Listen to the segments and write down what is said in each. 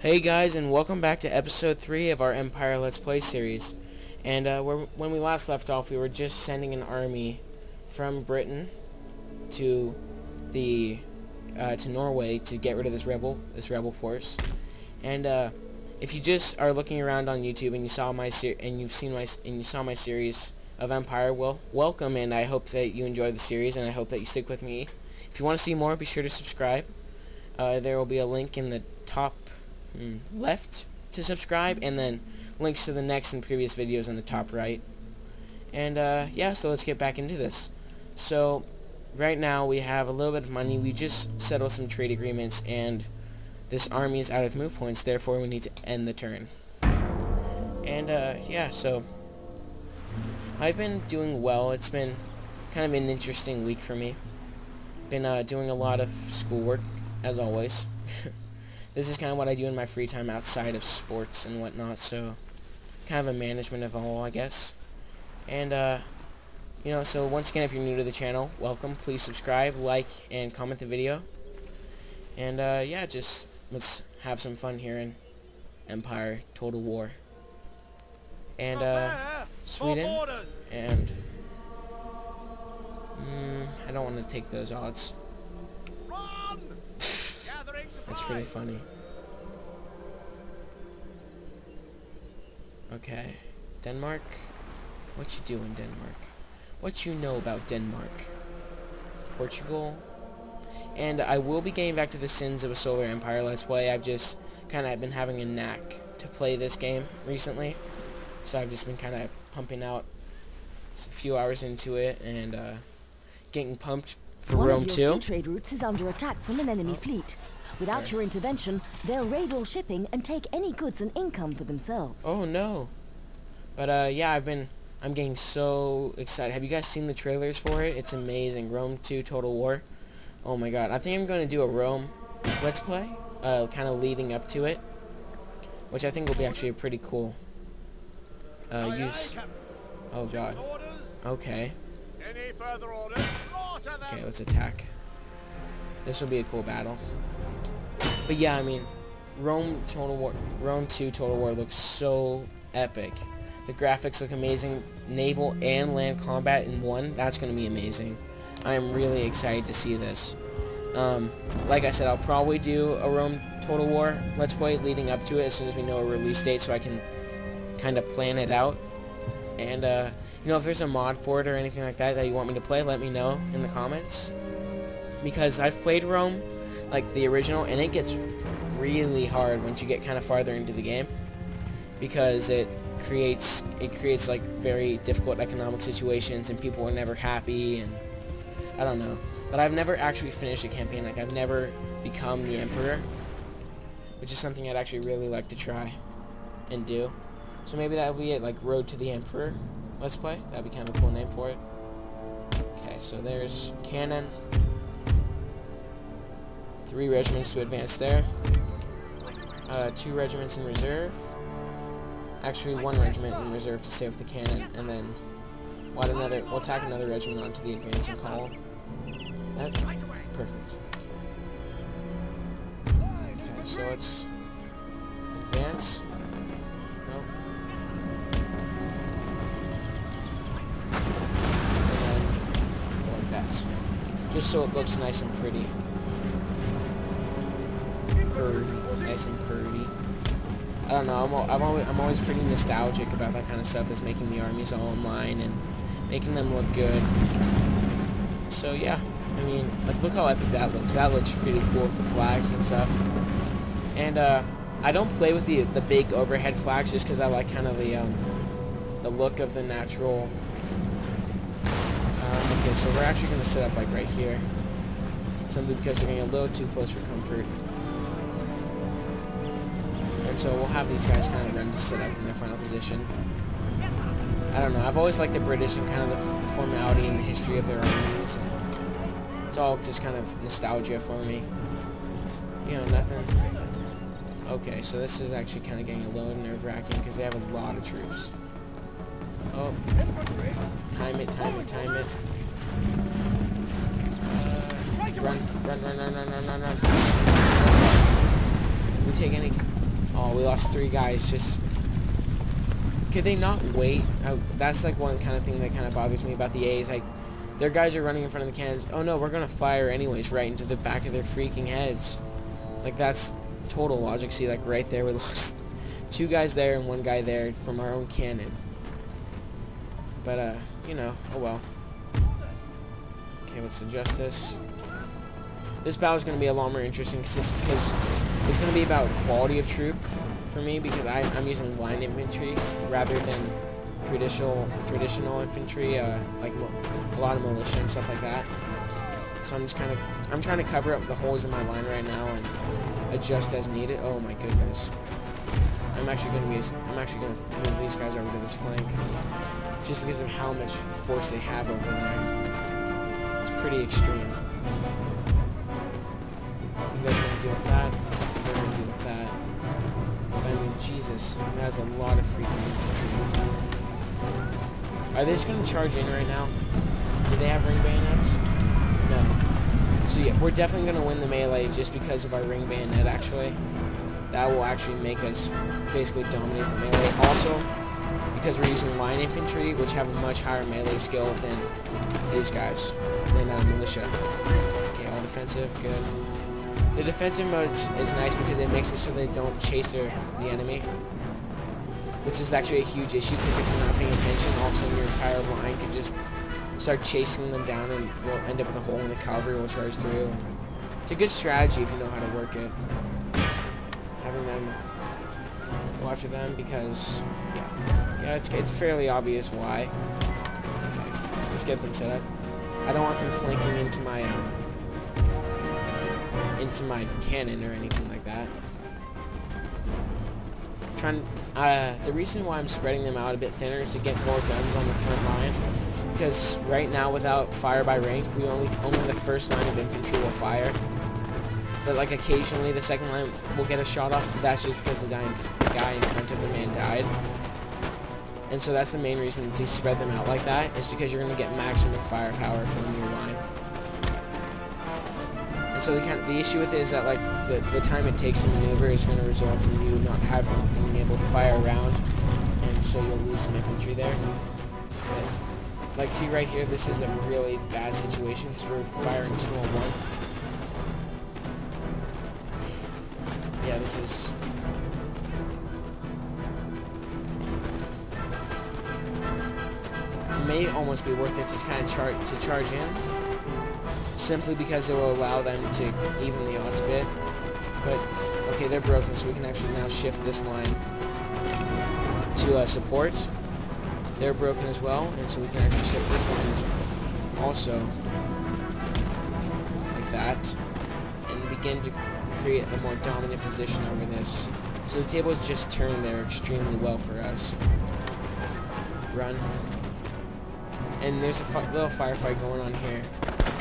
Hey guys, and welcome back to episode 3 of our Empire Let's Play series. And when we last left off, we were just sending an army from Britain to to Norway to get rid of this rebel force. And if you just are looking around on YouTube and you saw my my series of Empire, well, welcome, and I hope that you enjoy the series, and I hope that you stick with me. If you want to see more, be sure to subscribe. There will be a link in the top left to subscribe, and then links to the next and previous videos in the top right. And yeah, so let's get back into this. So right now we have a little bit of money. We just settled some trade agreements, and this army is out of move points, therefore we need to end the turn. And yeah, so I've been doing well. It's been kind of an interesting week for me. Been doing a lot of schoolwork, as always. This is kind of what I do in my free time outside of sports and whatnot, so kind of a management of all, I guess. And, you know, so once again, if you're new to the channel, welcome. Please subscribe, like, and comment the video. And, yeah, just let's have some fun here in Empire Total War. And, Sweden, and, I don't want to take those odds. That's pretty funny. Okay. Denmark? What you doing, Denmark? What you know about Denmark? Portugal? And I will be getting back to the Sins of a Solar Empire Let's Play. I've just kind of been having a knack to play this game recently. So I've just been kind of pumping out a few hours into it and getting pumped for Rome 2. One of your sea trade routes is under attack from an enemy fleet. Without your intervention, they'll raid all shipping and take any goods and income for themselves. Oh no. But yeah, I'm getting so excited. Have you guys seen the trailers for it? It's amazing. Rome 2 Total War. Oh my god. I think I'm going to do a Rome Let's Play, kind of leading up to it, which I think will be actually a pretty cool use. Oh god. Okay. Okay, let's attack. This will be a cool battle. But yeah, I mean, Rome 2 Total War looks so epic. The graphics look amazing. Naval and land combat in one. That's going to be amazing. I am really excited to see this. Like I said, I'll probably do a Rome Total War Let's Play leading up to it as soon as we know a release date, so I can kind of plan it out. And, you know, if there's a mod for it or anything like that that you want me to play, let me know in the comments. Because I've played Rome, like the original, and it gets really hard once you get kind of farther into the game, because it creates like very difficult economic situations, and people are never happy, and I don't know. But I've never actually finished a campaign. Like, I've never become the Emperor, which is something I'd actually really like to try and do. So maybe that would be it, like Road to the Emperor Let's Play. That'd be kind of a cool name for it. Okay, so there's cannon. 3 regiments to advance there. 2 regiments in reserve. Actually, 1 regiment in reserve to stay with the cannon, and then we'll attack another regiment onto the advancing column. That perfect. Okay, so let's advance. Nope. And then go like that, just so it looks nice and pretty. Nice and purdy. I don't know, I'm always pretty nostalgic about that kind of stuff, is making the armies all in line and making them look good. So yeah, I mean, like, look how epic that looks. That looks pretty cool with the flags and stuff. And I don't play with the big overhead flags just because I like kind of the look of the natural. Okay, so we're actually going to set up like right here, simply because they're getting a little too close for comfort. And so we'll have these guys kind of run to sit up in their final position. I don't know, I've always liked the British and kind of the formality and the history of their armies. And it's all just kind of nostalgia for me. You know, nothing. Okay, so this is actually kind of getting a little nerve-wracking because they have a lot of troops. Oh. Time it. Run. We take any... Oh, we lost 3 guys. Just could they not wait? That's like one kind of thing that kind of bothers me about the A's. Like, their guys are running in front of the cannons. Oh no, we're gonna fire anyways, right into the back of their freaking heads. Like, that's total logic. See, like right there, we lost 2 guys there and 1 guy there from our own cannon. But you know, oh well. Okay, let's adjust this. This battle is going to be a lot more interesting because it's going to be about quality of troop for me, because I'm using line infantry rather than traditional infantry, like a lot of militia and stuff like that. So I'm trying to cover up the holes in my line right now and adjust as needed. Oh my goodness. I'm actually going to move these guys over to this flank just because of how much force they have over there. It's pretty extreme. You guys are going to deal with that. We're going to deal with that. I mean, Jesus, that has a lot of freaking infantry. Are they just going to charge in right now? Do they have ring bayonets? No. So yeah, we're definitely going to win the melee just because of our ring bayonet, actually. That will actually make us basically dominate the melee. Also, because we're using line infantry, which have a much higher melee skill than these guys, than militia. Okay, all defensive, good. The defensive mode is nice because it makes it so they don't chase the enemy, which is actually a huge issue, because if you're not paying attention, all of a sudden your entire line could just start chasing them down and we'll end up with a hole in the cavalry will charge through. It's a good strategy if you know how to work it. Having them go after them because, yeah, it's fairly obvious why. Okay, let's get them set up. I don't want them flanking into my cannon or anything like that. The reason why I'm spreading them out a bit thinner is to get more guns on the front line, because right now without fire by rank, we only the first line of infantry will fire. But like occasionally the second line will get a shot off, but that's just because the guy in front of the man died. And so that's the main reason to spread them out like that, is because you're going to get maximum firepower from your line. And so the issue with it is that like the time it takes to maneuver is going to result in you not being able to fire around, and so you'll lose some infantry there. But, like, see right here, this is a really bad situation because we're firing 2 on 1. Yeah, this is... It may almost be worth it to kind of charge in, simply because it will allow them to even the odds a bit. But okay, they're broken, so we can actually now shift this line to support. They're broken as well, and so we can actually shift this line also like that, and begin to create a more dominant position over this. So the table is just turning there extremely well for us. Run. And there's a little firefight going on here.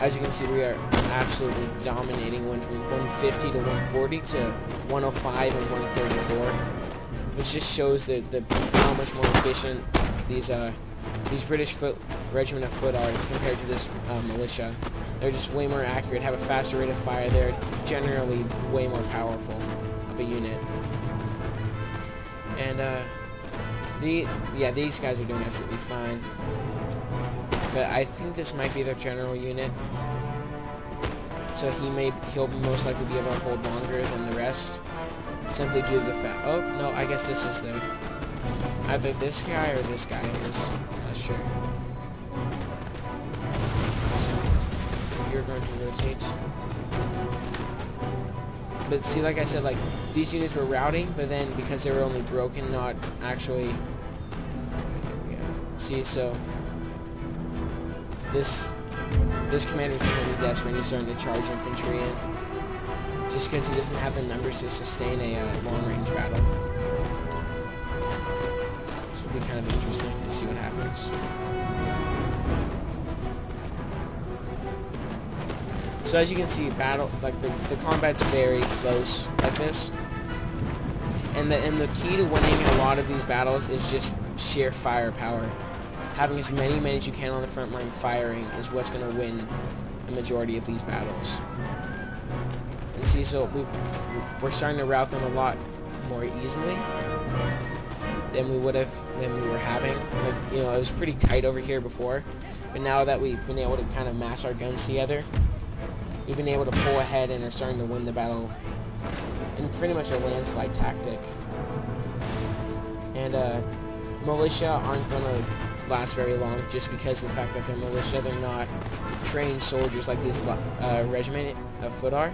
As you can see, we are absolutely dominating. Went from 150 to 140 to 105 and 134, which just shows that how much more efficient these British regiment of foot are compared to this militia. They're just way more accurate, have a faster rate of fire. They're generally way more powerful of a unit. And these guys are doing absolutely fine. But I think this might be their general unit, so he'll most likely be able to hold longer than the rest, simply due to the fact. Oh no, I guess this is either this guy or this guy. I'm not sure. So you're going to rotate. But see, like I said, like these units were routing, but then because they were only broken, not actually. Okay, we have. See, so. This commander's becoming desperate and he's starting to charge infantry in, just because he doesn't have the numbers to sustain a long-range battle. So it'll be kind of interesting to see what happens. So as you can see, the combat's very close like this, and the key to winning a lot of these battles is just sheer firepower. Having as many men as you can on the front line firing is what's going to win the majority of these battles. And see, so we're starting to rout them a lot more easily than we were having. Like, you know, it was pretty tight over here before, but now that we've been able to kind of mass our guns together, we've been able to pull ahead and are starting to win the battle in pretty much a landslide tactic. And militia aren't going to last very long just because of the fact that they're militia. They're not trained soldiers like these regiment of foot are.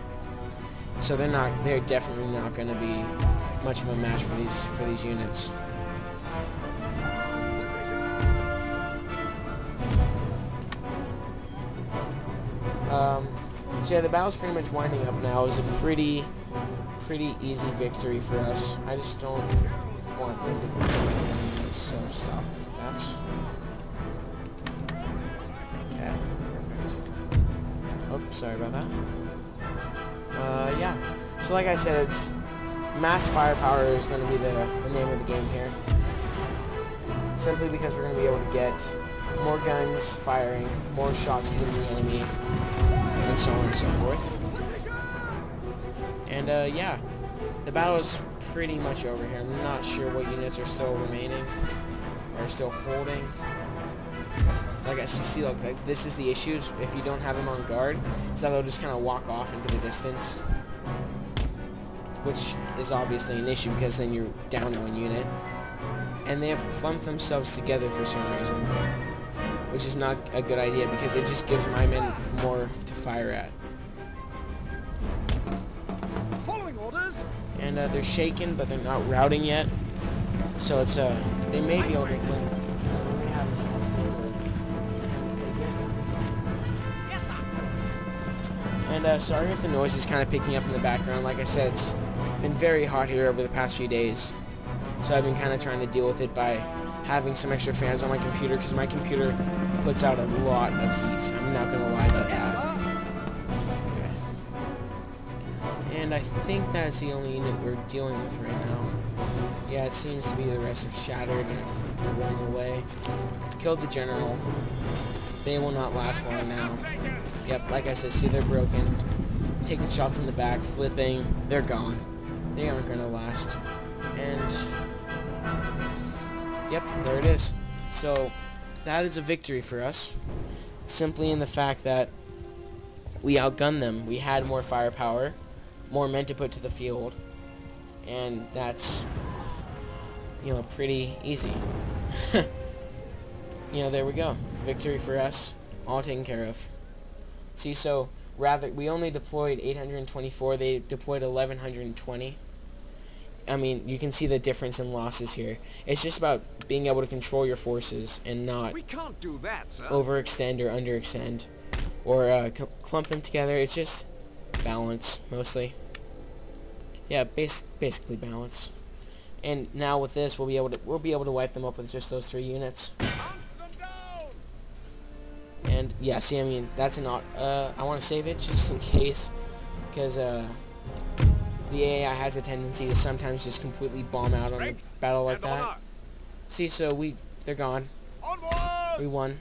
So they're definitely not going to be much of a match for these units. So yeah, the battle's pretty much winding up now. It was a pretty easy victory for us. I just don't want them to, so stop that. Okay, perfect. Oh, sorry about that. Yeah. So like I said, it's mass firepower is going to be the name of the game here. Simply because we're going to be able to get more guns firing, more shots hitting the enemy, and so on and so forth. And yeah, the battle is pretty much over here. I'm not sure what units are still remaining or still holding. Like I see, look, like this is the issues if you don't have them on guard, so they'll just kind of walk off into the distance, which is obviously an issue because then you're down to one unit. And they have clumped themselves together for some reason, which is not a good idea because it just gives my men more to fire at. Following orders. And they're shaken, but they're not routing yet, so it's they may be able to win. They may have a chance to take it. Yes, sir. And sorry if the noise is kind of picking up in the background. Like I said, it's been very hot here over the past few days, so I've been kind of trying to deal with it by having some extra fans on my computer because my computer puts out a lot of heat. I'm not going to lie about that. Okay. And I think that's the only unit we're dealing with right now. Yeah, it seems to be the rest have shattered and running away. Killed the general. They will not last long now. Yep, like I said, see, they're broken. Taking shots in the back, flipping. They're gone. They aren't going to last. And yep, there it is. So that is a victory for us, simply in the fact that we outgunned them. We had more firepower, more men to put to the field, and that's, you know, pretty easy. You know, there we go. Victory for us, all taken care of. See, so rather we only deployed 824. They deployed 1120. I mean, you can see the difference in losses here. It's just about being able to control your forces and not We can't do that, sir. overextend or underextend or clump them together. It's just balance, mostly. Yeah, basically balance. And now with this, we'll be able to wipe them up with just those 3 units. And yeah, see, I mean, that's an I want to save it just in case, because the AI has a tendency to sometimes just completely bomb out on a battle like that. See, so they're gone. We won.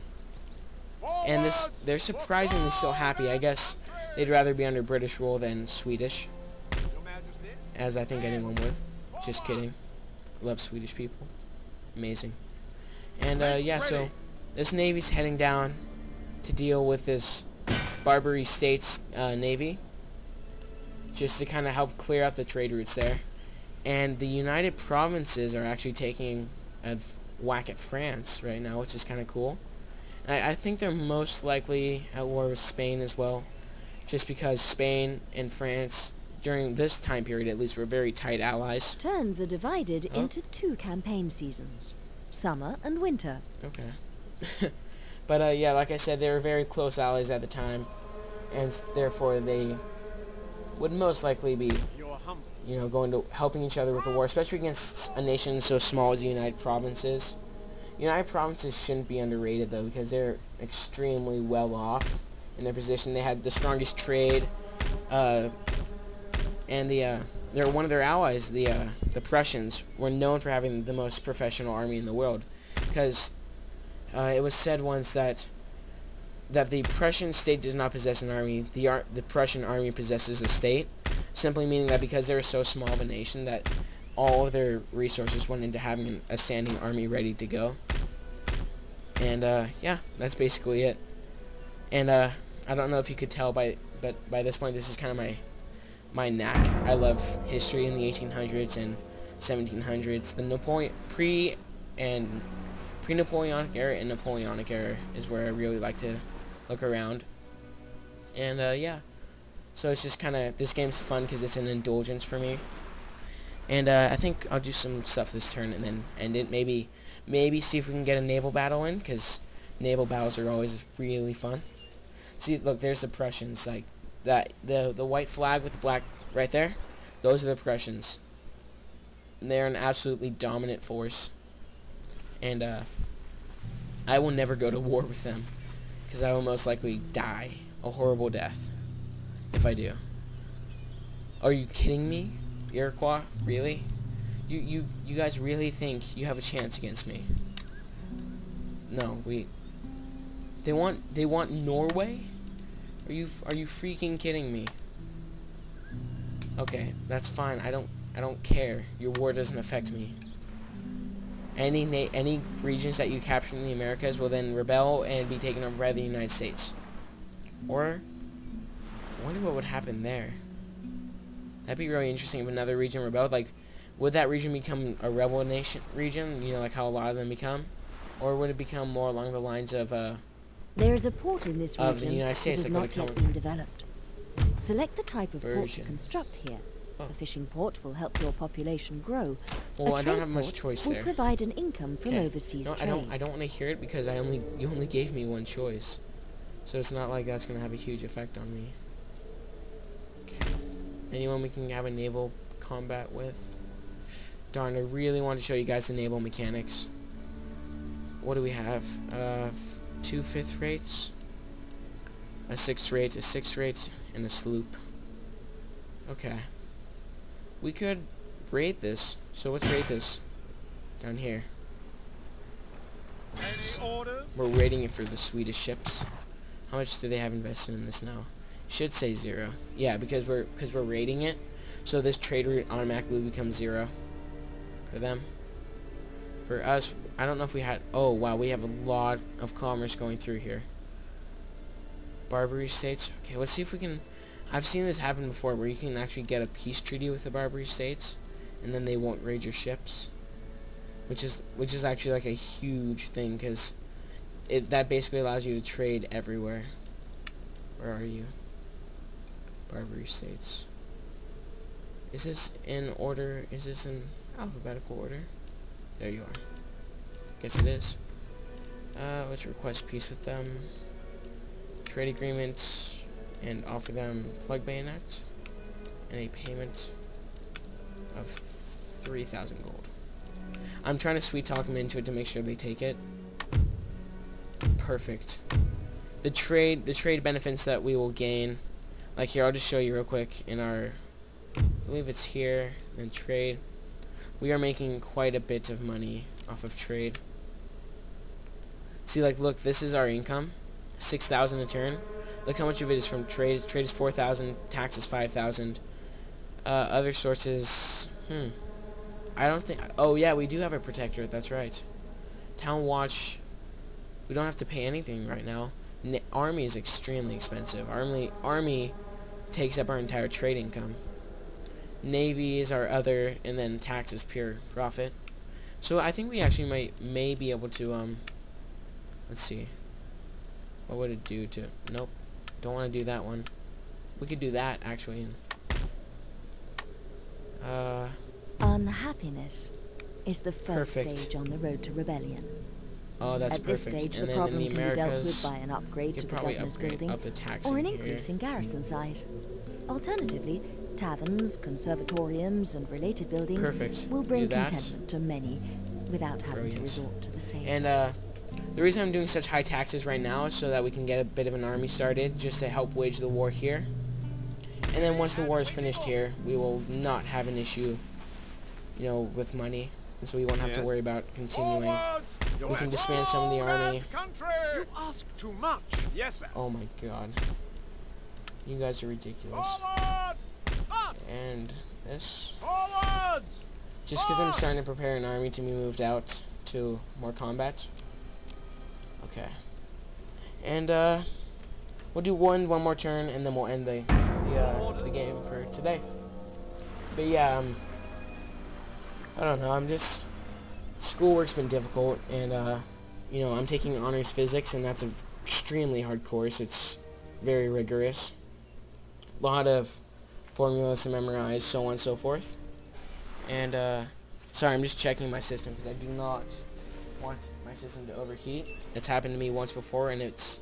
And they're surprisingly still happy. I guess they'd rather be under British rule than Swedish, as I think anyone would. Just kidding. Love Swedish people. Amazing. And yeah, so this Navy's heading down to deal with this Barbary States Navy, just to kind of help clear out the trade routes there. And the United Provinces are actually taking a whack at France right now, which is kind of cool. And I think they're most likely at war with Spain as well, just because Spain and France, during this time period at least, were very tight allies. Terms are divided into 2 campaign seasons, summer and winter. Okay. But yeah, like I said, they were very close allies at the time, and therefore they would most likely be, you know, going to helping each other with the war, especially against a nation so small as the United Provinces. United Provinces shouldn't be underrated though, because they're extremely well off in their position. They had the strongest trade, and they're one of their allies. The Prussians were known for having the most professional army in the world, because it was said once that the Prussian state does not possess an army. The Prussian army possesses a state, simply meaning that because they're so small of a nation that all of their resources went into having a standing army ready to go. And yeah, that's basically it. And I don't know if you could tell but by this point, this is kind of my knack. I love history in the 1800s and 1700s. The pre-Napoleonic era and Napoleonic era is where I really like to look around. And yeah, so it's just kind of, this game's fun because it's an indulgence for me. And I think I'll do some stuff this turn and then end it. Maybe see if we can get a naval battle in, because naval battles are always really fun. See, look, there's the Prussians, like that, the white flag with the black right there. Those are the Prussians. And they're an absolutely dominant force. And I will never go to war with them, because I will most likely die a horrible death if I do. Are you kidding me? Iroquois? Really? You guys really think you have a chance against me? No, they want Norway? Are you freaking kidding me? Okay, that's fine. I don't care. Your war doesn't affect me. Any regions that you capture in the Americas will then rebel and be taken over by the United States. Or I wonder what would happen there. That'd be really interesting if another region rebelled. Like, would that region become a rebel nation region? You know, like how a lot of them become, or would it become more along the lines of there is a port in this region the United States that has not yet been developed. Select the type of port to construct here. Oh. A fishing port will help your population grow. Well, a I don't have much choice will there. provide an income from overseas no, trade. I don't want to hear it because you only gave me one choice, so it's not like that's gonna have a huge effect on me. Okay. Anyone we can have a naval combat with? Darn, I really want to show you guys the naval mechanics. What do we have? 2 5th rates, a 6th rate, a 6th rate, and a sloop. Okay. We could raid this. So let's raid this. Down here. Any orders? We're raiding it for the Swedish ships. How much do they have invested in this now? Should say 0. Yeah, because we're raiding it, so this trade route automatically becomes 0 for them. For us, I don't know if we had. Oh wow, we have a lot of commerce going through here. Barbary states. Okay, let's see if we can. I've seen this happen before, where you can actually get a peace treaty with the Barbary states, and then they won't raid your ships, which is actually like a huge thing, because that basically allows you to trade everywhere. Where are you? Barbary states. Is this in order? Is this in alphabetical order? There you are. Guess it is. Let's request peace with them. Trade agreements, and offer them plug bayonet and a payment of 3,000 gold. I'm trying to sweet talk them into it to make sure they take it. Perfect. The trade benefits that we will gain, like here, I'll just show you real quick in our, I believe it's here, in trade. We are making quite a bit of money off of trade. See, like, look, this is our income, 6,000 a turn. Look how much of it is from trade. Trade is 4,000, tax is 5,000. Other sources, I don't think, oh yeah, we do have a protectorate, that's right. Town watch, we don't have to pay anything right now. Army is extremely expensive. Army takes up our entire trade income. Navy is our other, and then tax is pure profit. So I think we actually may be able to, let's see. What would it do to, nope, don't want to do that one. We could do that, actually. Unhappiness is the first Perfect. stage on the road to rebellion. Oh, that's At this perfect. stage, And the then problem in the can be dealt with Americas, by an upgrade you to could the probably governor's upgrade building up the tax or in an here. increase in garrison size. Alternatively, taverns, conservatoriums, and related buildings Perfect. will bring Do that. contentment to many without having Brilliant. to resort to the same. And the reason I'm doing such high taxes right now is so that we can get a bit of an army started, just to help wage the war here. And then once the war is finished here, we will not have an issue, you know, with money. And so we won't have to Yes. worry about continuing. Forwards! We can disband some of the army. Country! You ask too much. Yes, sir. Oh my god. You guys are ridiculous. Forward! Up! And this. Forwards! just because I'm starting to prepare an army to be moved out to more combat. Okay. And we'll do one more turn, and then we'll end the game for today. But yeah, I don't know. Schoolwork's been difficult, and you know, I'm taking honors physics, and that's an extremely hard course. It's very rigorous. A lot of formulas to memorize, so on and so forth. And sorry, I'm just checking my system because I do not want my system to overheat. It's happened to me once before, and it's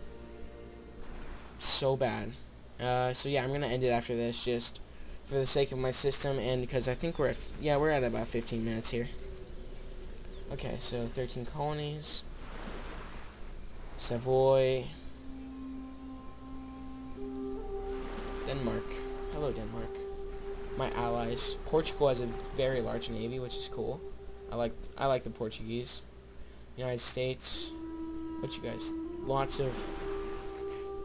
so bad. So yeah, I'm gonna end it after this, just for the sake of my system, and because I think we're at about 15 minutes here. Okay, so 13 colonies. Savoy. Denmark. Hello, Denmark. My allies. Portugal has a very large navy, which is cool. I like the Portuguese. United States. What you guys? Lots of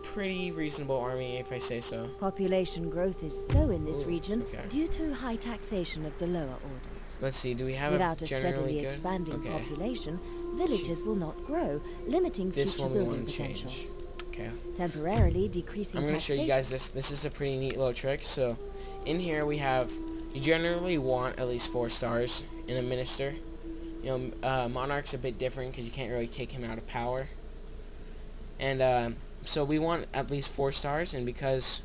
pretty reasonable army, if I say so. Population growth is slow in this Ooh, region okay. due to high taxation of the lower orders. Let's see, do we have Without a a generally steadily good? expanding Okay. population, villages will not grow, limiting This future one we building want to potential. change. Okay. Temporarily decreasing I'm going to show you guys this. This is a pretty neat little trick. So, in here we have, you generally want at least 4 stars in a minister. You know, Monarch's a bit different because you can't really kick him out of power. And so we want at least 4 stars, and because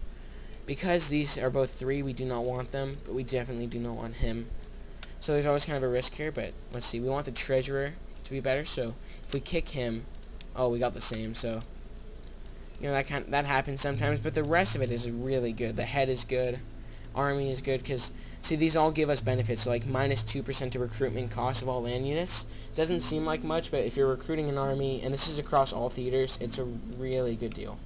these are both 3, we do not want them, but we definitely do not want him. So there's always kind of a risk here, but let's see. We want the treasurer to be better, so if we kick him, oh, we got the same, so you know, that happens sometimes, but the rest of it is really good. The head is good, army is good, because see, these all give us benefits, so like -2% to recruitment cost of all land units. Doesn't seem like much, but if you're recruiting an army, and this is across all theaters, it's a really good deal.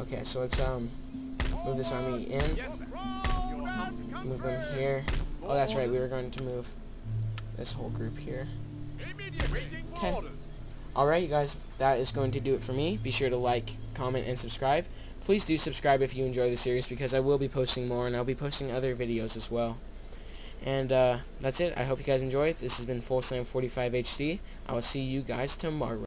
Okay, so let's move this army in. Yes, sir. Move them here. Oh, that's right, we were going to move this whole group here. Immediately. Okay. Orders. Alright, you guys, that is going to do it for me. Be sure to like, comment, and subscribe. Please do subscribe if you enjoy the series, because I will be posting more, and I'll be posting other videos as well. And that's it. I hope you guys enjoyed. This has been Full Slam 45 HD. I will see you guys tomorrow.